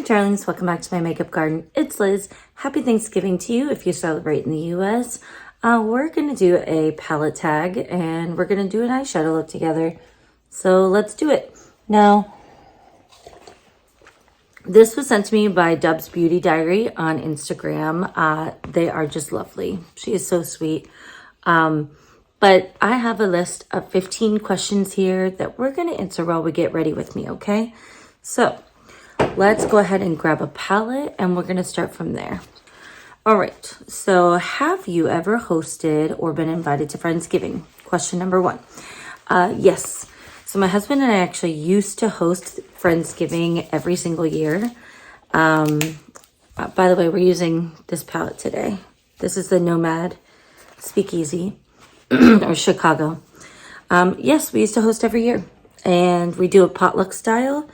darlings, welcome back to my makeup garden. It's Liz. Happy Thanksgiving to you if you celebrate in the US. We're going to do a palette tag and we're going to do an eyeshadow look together. So let's do it. Now, this was sent to me by Dub's Beauty Diary on Instagram. They are just lovely. She is so sweet. But I have a list of 15 questions here that we're going to answer while we get ready with me, okay? So let's go ahead and grab a palette and we're going to start from there. All right. So have you ever hosted or been invited to Friendsgiving? Question number one. Yes. So my husband and I actually used to host Friendsgiving every single year. By the way, we're using this palette today. This is the Nomad Speakeasy or Chicago. Yes, we used to host every year and we do a potluck style.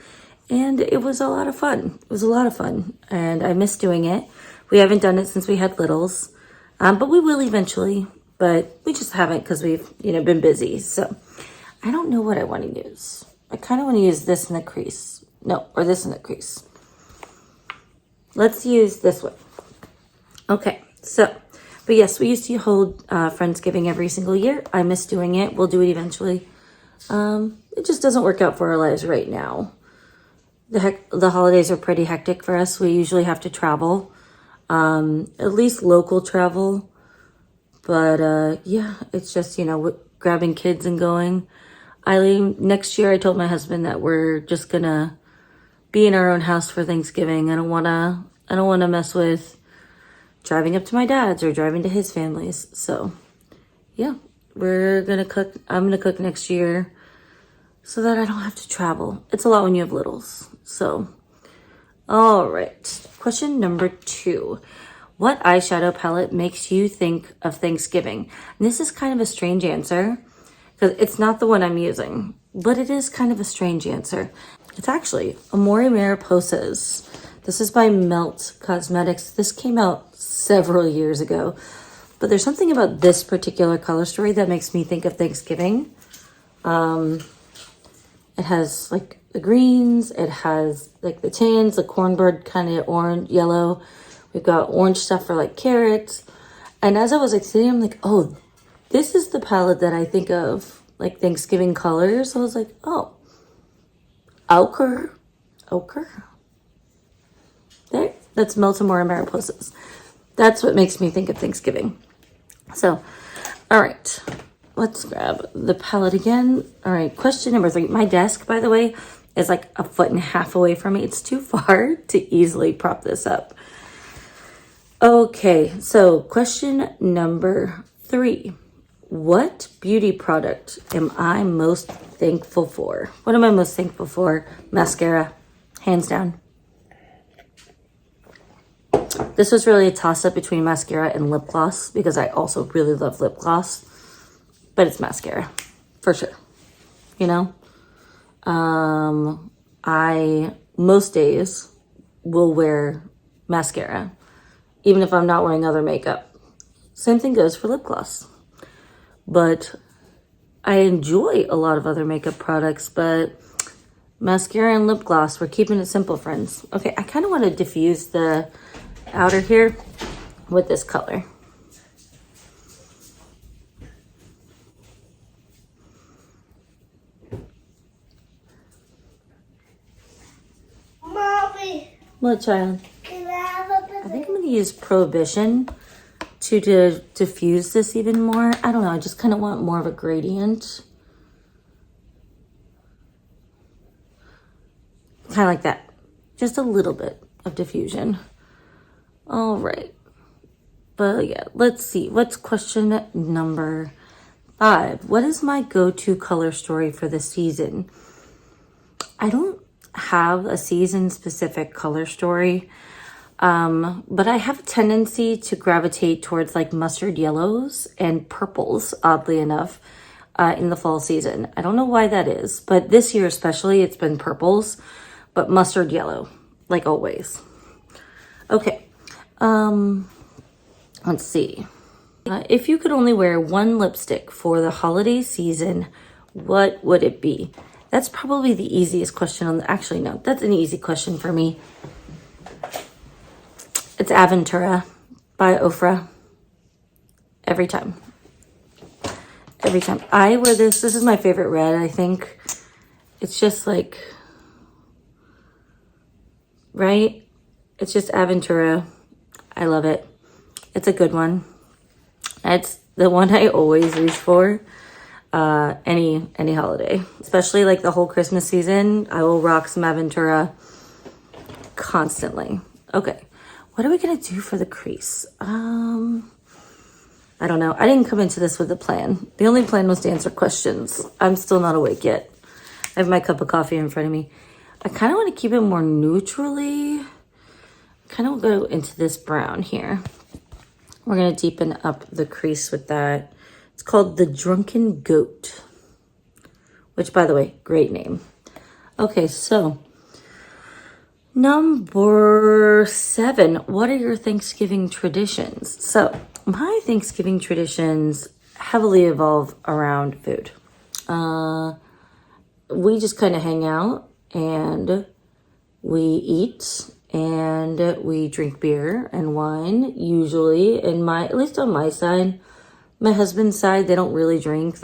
And it was a lot of fun. It was a lot of fun. And I miss doing it. We haven't done it since we had littles. But we will eventually. But we just haven't because we've, been busy. So I don't know what I want to use. I kind of want to use this in the crease. No, or this in the crease. Let's use this one. Okay, so, but yes, we used to hold Friendsgiving every single year. I miss doing it. We'll do it eventually. It just doesn't work out for our lives right now. The holidays are pretty hectic for us. We usually have to travel, at least local travel. But yeah, it's just, grabbing kids and going. Next year I told my husband that we're just gonna be in our own house for Thanksgiving. I don't wanna mess with driving up to my dad's or driving to his family's. So yeah, I'm gonna cook next year so that I don't have to travel. It's a lot when you have littles. So, all right. Question number 2. What eyeshadow palette makes you think of Thanksgiving? And this is kind of a strange answer because it's not the one I'm using, but it is kind of a strange answer. It's actually Amore Mariposas. This is by Melt Cosmetics. This came out several years ago, but there's something about this particular color story that makes me think of Thanksgiving. It has like the greens, it has like the tans, the cornbread kind of orange, yellow. We've got orange stuff for like carrots. And as I was like sitting, I'm like, oh, this is the palette that I think of like Thanksgiving colors. So I was like, oh, ochre. There, that's Meltamora Mariposas. That's what makes me think of Thanksgiving. So, all right. Let's grab the palette again. All right, question number 3. My desk, by the way, is like 1.5 feet away from me. It's too far to easily prop this up. Okay, so question number 3. What beauty product am I most thankful for? What am I most thankful for? Mascara, hands down. This was really a toss-up between mascara and lip gloss because I also really love lip gloss. But it's mascara, for sure. I, most days, will wear mascara, even if I'm not wearing other makeup. Same thing goes for lip gloss. But I enjoy a lot of other makeup products, but mascara and lip gloss, we're keeping it simple, friends. Okay, I kind of want to diffuse the outer here with this color. What, child? I think I'm going to use Prohibition to diffuse this even more. I don't know. I just kind of want more of a gradient. Kind of like that. Just a little bit of diffusion. All right. But yeah, let's see. What's question number 5? What is my go-to color story for the season? I don't have a season specific color story, but I have a tendency to gravitate towards like mustard yellows and purples, oddly enough, in the fall season. I don't know why that is, but this year especially it's been purples, but mustard yellow, like always. Okay, let's see. If you could only wear one lipstick for the holiday season, what would it be? That's probably the easiest question on the, actually, no, that's an easy question for me. It's Aventura by Ofra. Every time. Every time. I wear this. This is my favorite red, I think. It's just like, right? It's just Aventura. I love it. It's a good one. It's the one I always reach for any holiday. Especially like the whole Christmas season. I will rock some Aventura constantly. Okay. What are we going to do for the crease? I don't know. I didn't come into this with a plan. The only plan was to answer questions. I'm still not awake yet. I have my cup of coffee in front of me. I kind of want to keep it more neutrally. Kind of go into this brown here. We're going to deepen up the crease with that. It's called the Drunken Goat, which, by the way, great name. Okay, so number 7, what are your Thanksgiving traditions? So my Thanksgiving traditions heavily evolve around food. We just kind of hang out and we eat and we drink beer and wine, usually. At least on my side. My husband's side, they don't really drink.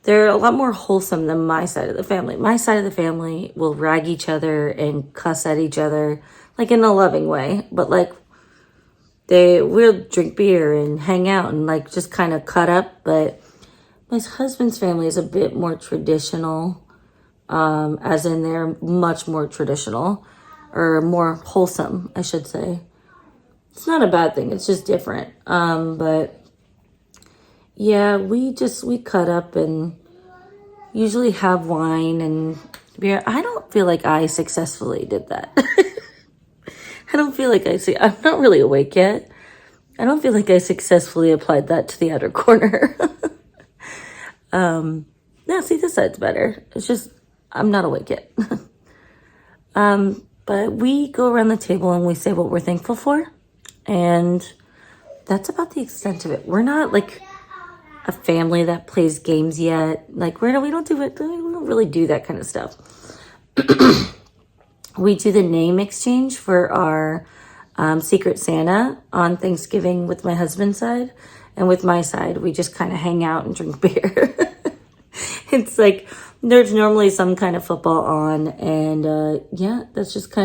They're a lot more wholesome than my side of the family. My side of the family will rag each other and cuss at each other, like in a loving way. But like, we'll drink beer and hang out and like just kind of cut up. But my husband's family is a bit more traditional, as in they're much more traditional, or more wholesome, I should say. It's not a bad thing. It's just different. But yeah, we cut up and usually have wine and beer. I don't feel like I successfully did that. I don't feel like I'm not really awake yet. I don't feel like I successfully applied that to the outer corner. Yeah, see, this side's better. It's just, I'm not awake yet. But we go around the table and we say what we're thankful for. And that's about the extent of it. We're not like a family that plays games yet. Like we don't really do that kind of stuff. We do the name exchange for our Secret Santa on Thanksgiving with my husband's side. And with my side, we just kind of hang out and drink beer. It's like there's normally some kind of football on. And yeah, that's what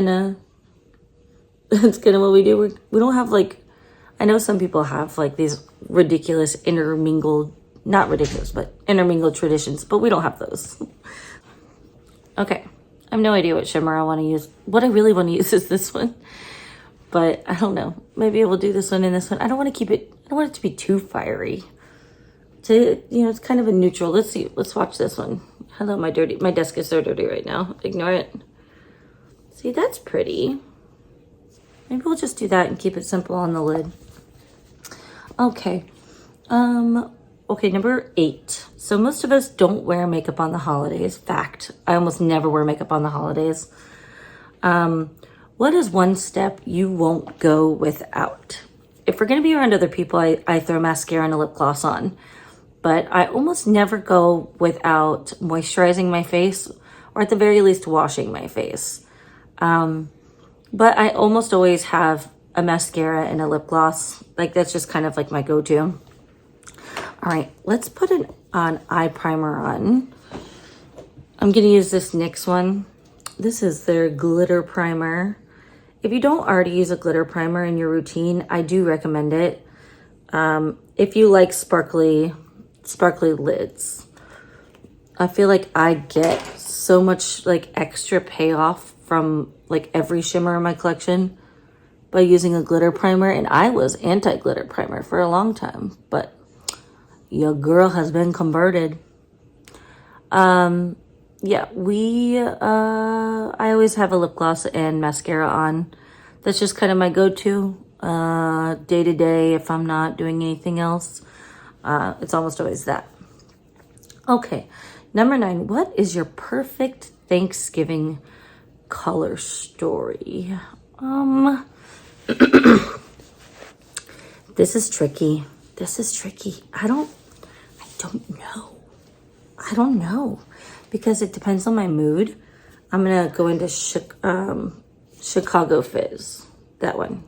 we do. We don't have like, I know some people have like these ridiculous not ridiculous, but intermingled traditions, but we don't have those. Okay. I have no idea what shimmer I want to use. What I really want to use is this one, but I don't know. Maybe I will do this one and this one. I don't want it to be too fiery. It's kind of a neutral. Let's see. Let's watch this one. Hello, my desk is so dirty right now. Ignore it. See, that's pretty. Maybe we'll just do that and keep it simple on the lid. Okay. Okay, number 8. So most of us don't wear makeup on the holidays. Fact. I almost never wear makeup on the holidays. What is one step you won't go without? If we're going to be around other people, I throw mascara and a lip gloss on. But I almost never go without moisturizing my face, or at the very least washing my face. But I almost always have a mascara and a lip gloss. Like that's just kind of like my go-to. All right, let's put an eye primer on. I'm gonna use this NYX one. This is their glitter primer. If you don't already use a glitter primer in your routine, I do recommend it. If you like sparkly lids, I feel like I get so much like extra payoff from like every shimmer in my collection by using a glitter primer. And I was anti-glitter primer for a long time, but your girl has been converted. Yeah, I always have a lip gloss and mascara on. That's just kind of my go-to day to day if I'm not doing anything else. It's almost always that. Okay, number 9, what is your perfect Thanksgiving color story? This is tricky. I don't know because it depends on my mood. I'm gonna go into Chicago Fizz. That one.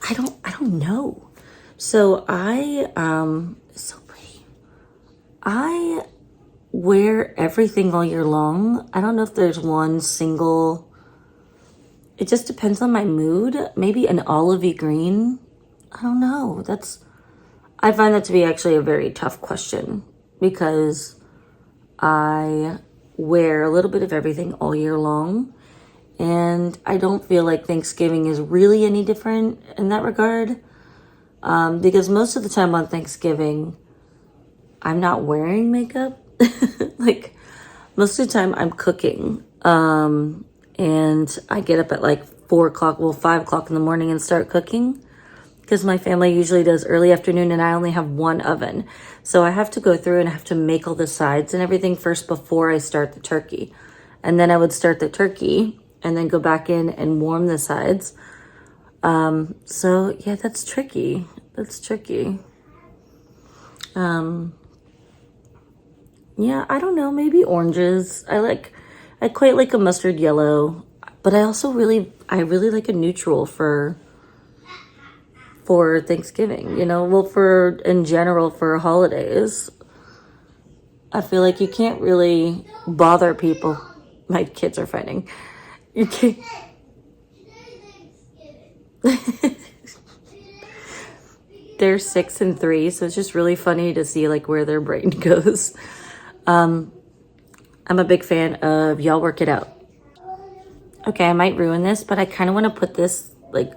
I don't know. So it's so pretty. I wear everything all year long. I don't know if there's one single, it just depends on my mood. Maybe an olivey green. I don't know. I find that to be actually a very tough question because I wear a little bit of everything all year long. And I don't feel like Thanksgiving is really any different in that regard. Because most of the time on Thanksgiving, I'm not wearing makeup. Like, most of the time I'm cooking. And I get up at like 4 o'clock, 5 o'clock in the morning and start cooking. Because my family usually does early afternoon and I only have one oven. So I have to go through and I have to make all the sides and everything first before I start the turkey. And then I would start the turkey and then go back in and warm the sides. So yeah, that's tricky. That's tricky. Yeah, I don't know, maybe oranges. I quite like a mustard yellow, but I really like a neutral for Thanksgiving, you know, well, in general for holidays. I feel like you can't really bother people. My kids are fighting. You can't. They're 6 and 3, so it's just really funny to see like where their brain goes. I'm a big fan of Y'all Work It Out. Okay, I might ruin this, but I kind of want to put this like,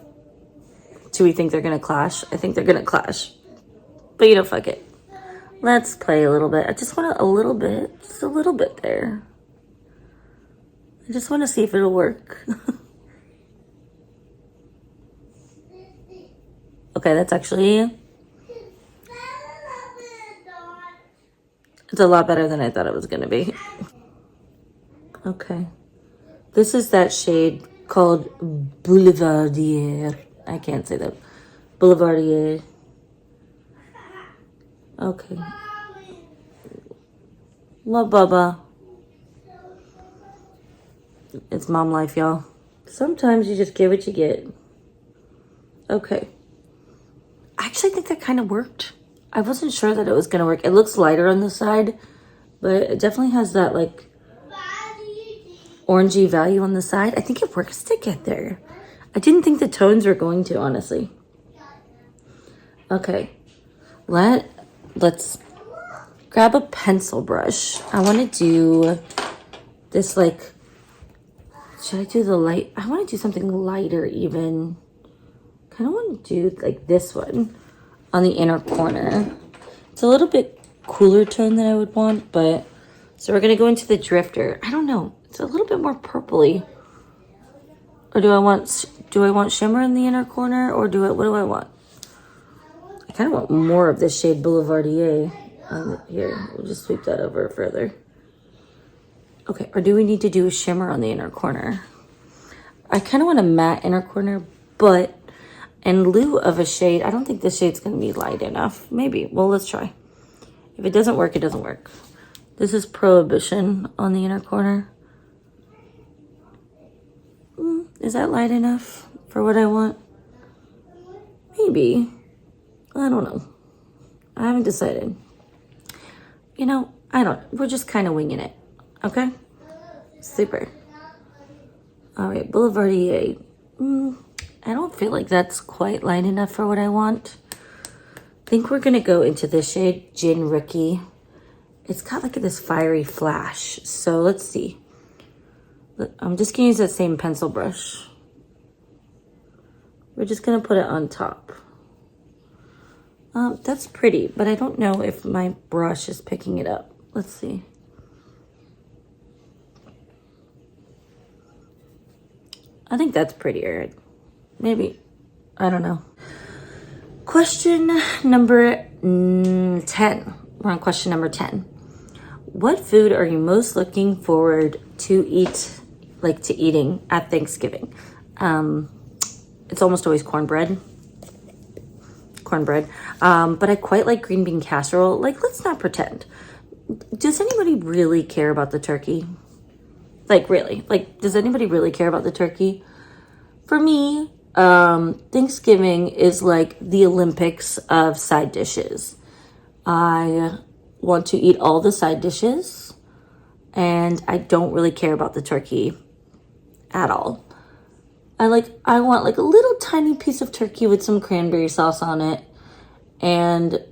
do we think they're gonna clash? I think they're gonna clash, but you know, fuck it. Let's play a little bit. I just want a little bit, just a little bit there. I just want to see if it'll work. Okay, that's actually, it's a lot better than I thought it was gonna be. Okay, this is that shade called Boulevardier. I can't say that. Boulevardier. Okay. Love Bubba. It's mom life, y'all. Sometimes you just get what you get. Okay. I actually think that kind of worked. I wasn't sure that it was going to work. It looks lighter on the side, but it definitely has that like orangey value on the side. I think it works to get there. I didn't think the tones were going to, honestly. Okay. Let's grab a pencil brush. I want to do this like, should I do the light? I want to do something lighter even. Kind of want to do like this one on the inner corner. It's a little bit cooler tone than I would want, but so we're going to go into the drifter. I don't know. It's a little bit more purpley. Or do I want shimmer in the inner corner or what do I want? I kind of want more of this shade Boulevardier here. We'll just sweep that over further. Okay, or do we need to do a shimmer on the inner corner? I kind of want a matte inner corner, but in lieu of a shade, I don't think this shade's going to be light enough. Maybe. Well, let's try. If it doesn't work, it doesn't work. This is Prohibition on the inner corner. Is that light enough for what I want? Maybe. I don't know. I haven't decided. You know, we're just kind of winging it. Okay? Super. All right, Boulevardier. I don't feel like that's quite light enough for what I want. I think we're going to go into this shade, Gin Rookie. It's got like this fiery flash. So let's see. I'm just going to use that same pencil brush. We're just going to put it on top. That's pretty, but I don't know if my brush is picking it up. Let's see. I think that's prettier. Maybe. I don't know. Question number 10. We're on question number 10. What food are you most looking forward to eating at Thanksgiving? It's almost always cornbread. But I quite like green bean casserole. Like, let's not pretend. Does anybody really care about the turkey? Like, really? Like, does anybody really care about the turkey? For me, Thanksgiving is like the Olympics of side dishes. I want to eat all the side dishes, and I don't really care about the turkey at all. I want like a little tiny piece of turkey with some cranberry sauce on it, and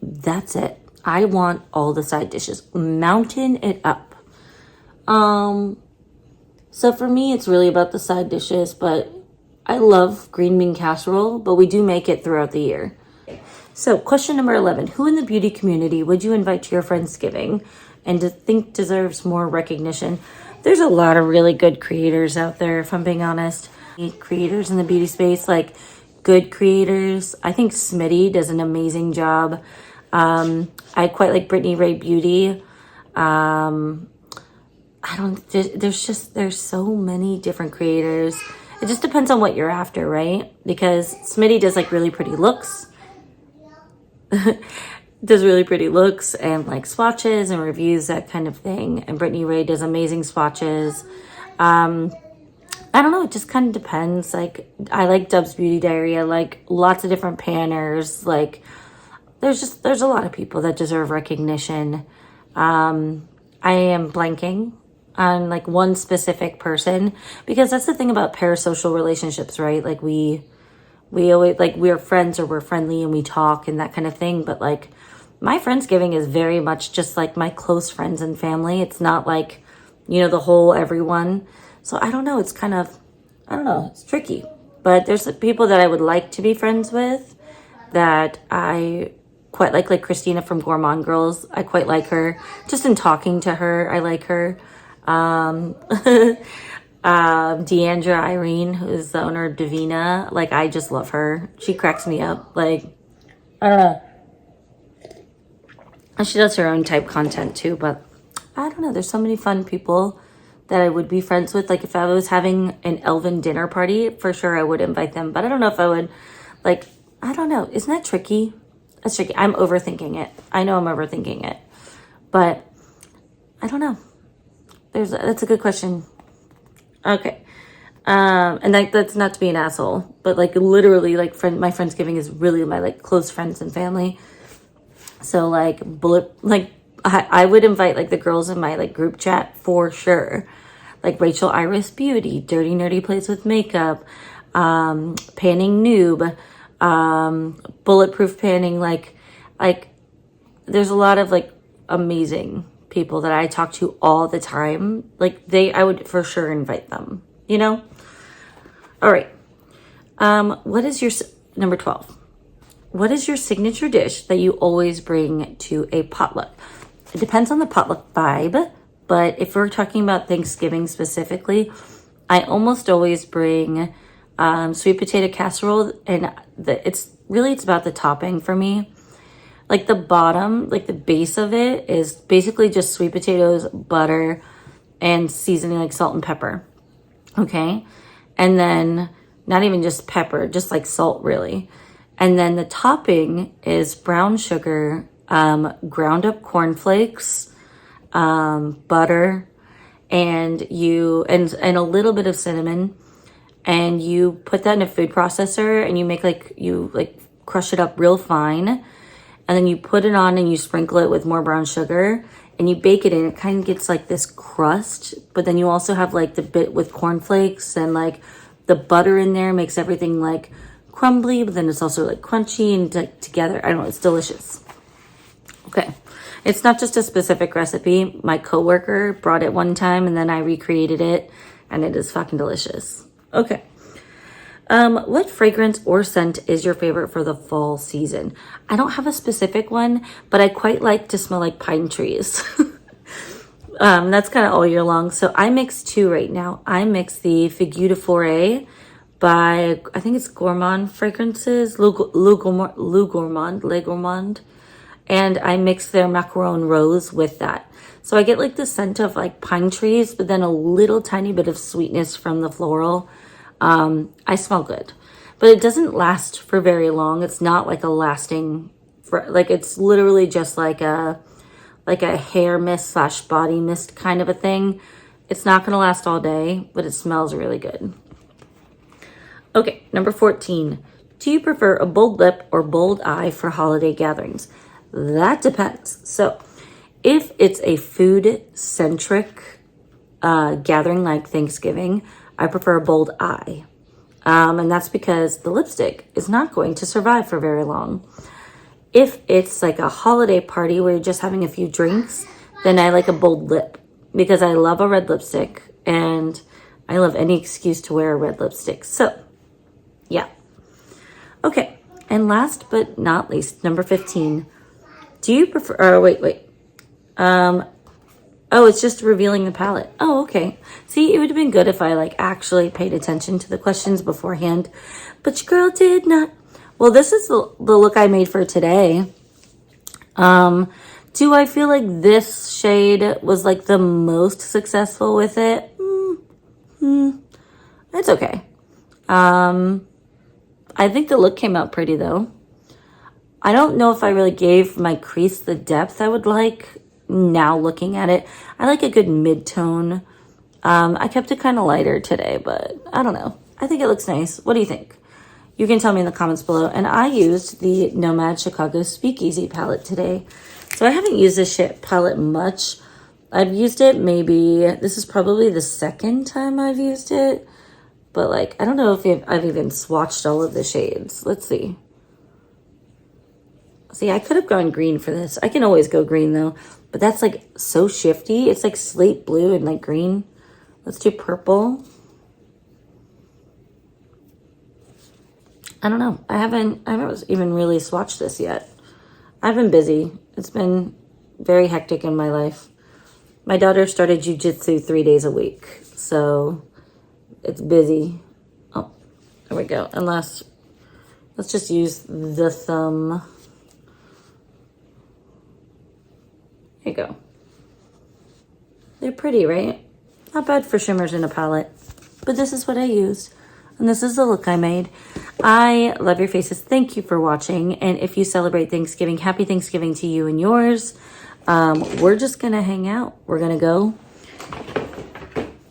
that's it. I want all the side dishes. Mountain it up. So for me, it's really about the side dishes, but I love green bean casserole, but we do make it throughout the year. So question number 11, who in the beauty community would you invite to your Friendsgiving and to think deserves more recognition? There's a lot of really good creators out there, if I'm being honest. Creators in the beauty space, like good creators. I think Smitty does an amazing job. I quite like Brittany Ray Beauty. There's so many different creators. It just depends on what you're after, right? Because Smitty does like really pretty looks. Does really pretty looks and like swatches and reviews, that kind of thing. And Brittany Ray does amazing swatches. I don't know, it just kind of depends. Like, I like Dub's Beauty Diary. I like lots of different panners. Like, there's a lot of people that deserve recognition. I am blanking on like one specific person, because that's the thing about parasocial relationships, right? Like we always, like, we're friends or we're friendly and we talk and that kind of thing. But like, my Friendsgiving is very much just like my close friends and family. It's not like, you know, the whole everyone. So I don't know. It's kind of, I don't know. It's tricky. But there's people that I would like to be friends with that I quite like Christina from Gourmand Girls. I quite like her. Just in talking to her, I like her. Deandra Irene, who's the owner of Divina. Like, I just love her. She cracks me up. Like, I don't know. And she does her own type content too, but I don't know. There's so many fun people that I would be friends with. Like, if I was having an Elven dinner party, for sure I would invite them. But I don't know if I would, like, I don't know. Isn't that tricky? That's tricky. I'm overthinking it. I know I'm overthinking it. But I don't know. That's a good question. Okay. And that's not to be an asshole, but like literally, like my Friendsgiving is really my like close friends and family. So like I would invite like the girls in my like group chat for sure. Like Rachel Iris Beauty, Dirty Nerdy Plays with Makeup, Panning Noob, Bulletproof Panning. Like there's a lot of like amazing people that I talk to all the time. Like I would for sure invite them, you know? All right. What is your, number 12? What is your signature dish that you always bring to a potluck? It depends on the potluck vibe, but if we're talking about Thanksgiving specifically, I almost always bring sweet potato casserole, and it's about the topping for me. Like the bottom, like the base of it is basically just sweet potatoes, butter, and seasoning like salt and pepper. Okay. And then not even just pepper, just like salt really. And then the topping is brown sugar, ground up cornflakes, butter, and a little bit of cinnamon. And you put that in a food processor and you crush it up real fine. And then you put it on and you sprinkle it with more brown sugar and you bake it in. It kind of gets like this crust, but then you also have like the bit with cornflakes and like the butter in there makes everything like crumbly, but then it's also like crunchy and together. I don't know, it's delicious. Okay. It's not just a specific recipe. My coworker brought it one time and then I recreated it and it is fucking delicious. Okay. What fragrance or scent is your favorite for the fall season? I don't have a specific one, but I quite like to smell like pine trees. That's kind of all year long. So I mix two right now. I mix the Figure de Forêt by, I think it's Gourmand Fragrances, Le Gourmand. And I mix their Macaron Rose with that. So I get like the scent of like pine trees, but then a little tiny bit of sweetness from the floral. I smell good, but it doesn't last for very long. It's not like a lasting, it's literally just like a hair mist / body mist kind of a thing. It's not going to last all day, but it smells really good. Okay, number 14. Do you prefer a bold lip or bold eye for holiday gatherings? That depends. So if it's a food-centric gathering like Thanksgiving, I prefer a bold eye. And that's because the lipstick is not going to survive for very long. If it's like a holiday party where you're just having a few drinks, then I like a bold lip because I love a red lipstick and I love any excuse to wear a red lipstick. So, yeah. Okay, and last but not least, number 15. Do you prefer, oh, it's just revealing the palette. Oh, okay. See, it would have been good if I like actually paid attention to the questions beforehand, but your girl did not. Well, this is the look I made for today. Do I feel like this shade was like the most successful with it? It's okay. I think the look came out pretty though. I don't know if I really gave my crease the depth I would like now looking at it. I like a good mid-tone. I kept it kind of lighter today, but I don't know. I think it looks nice. What do you think? You can tell me in the comments below. And I used the Nomad Chicago Speakeasy palette today. So I haven't used this palette much. I've used it maybe, this is probably the second time I've used it. But like, I don't know if I've even swatched all of the shades. Let's see. See, I could have gone green for this. I can always go green though. But that's like so shifty. It's like slate blue and like green. Let's do purple. I don't know. I haven't even really swatched this yet. I've been busy. It's been very hectic in my life. My daughter started jujitsu 3 days a week. So it's busy. Oh, there we go. And let's just use the thumb. There you go. They're pretty, right? Not bad for shimmers in a palette. But this is what I used. And this is the look I made. I love your faces. Thank you for watching. And if you celebrate Thanksgiving, happy Thanksgiving to you and yours. We're just going to hang out. We're going to go.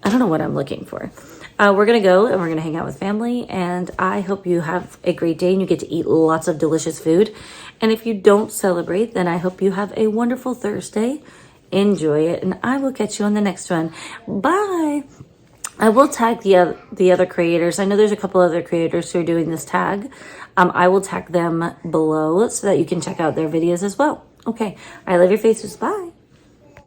I don't know what I'm looking for. We're going to go and we're going to hang out with family. And I hope you have a great day and you get to eat lots of delicious food. And if you don't celebrate, then I hope you have a wonderful Thursday. Enjoy it. And I will catch you on the next one. Bye. I will tag the other creators. I know there's a couple other creators who are doing this tag. I will tag them below so that you can check out their videos as well. Okay. I love your faces. Bye.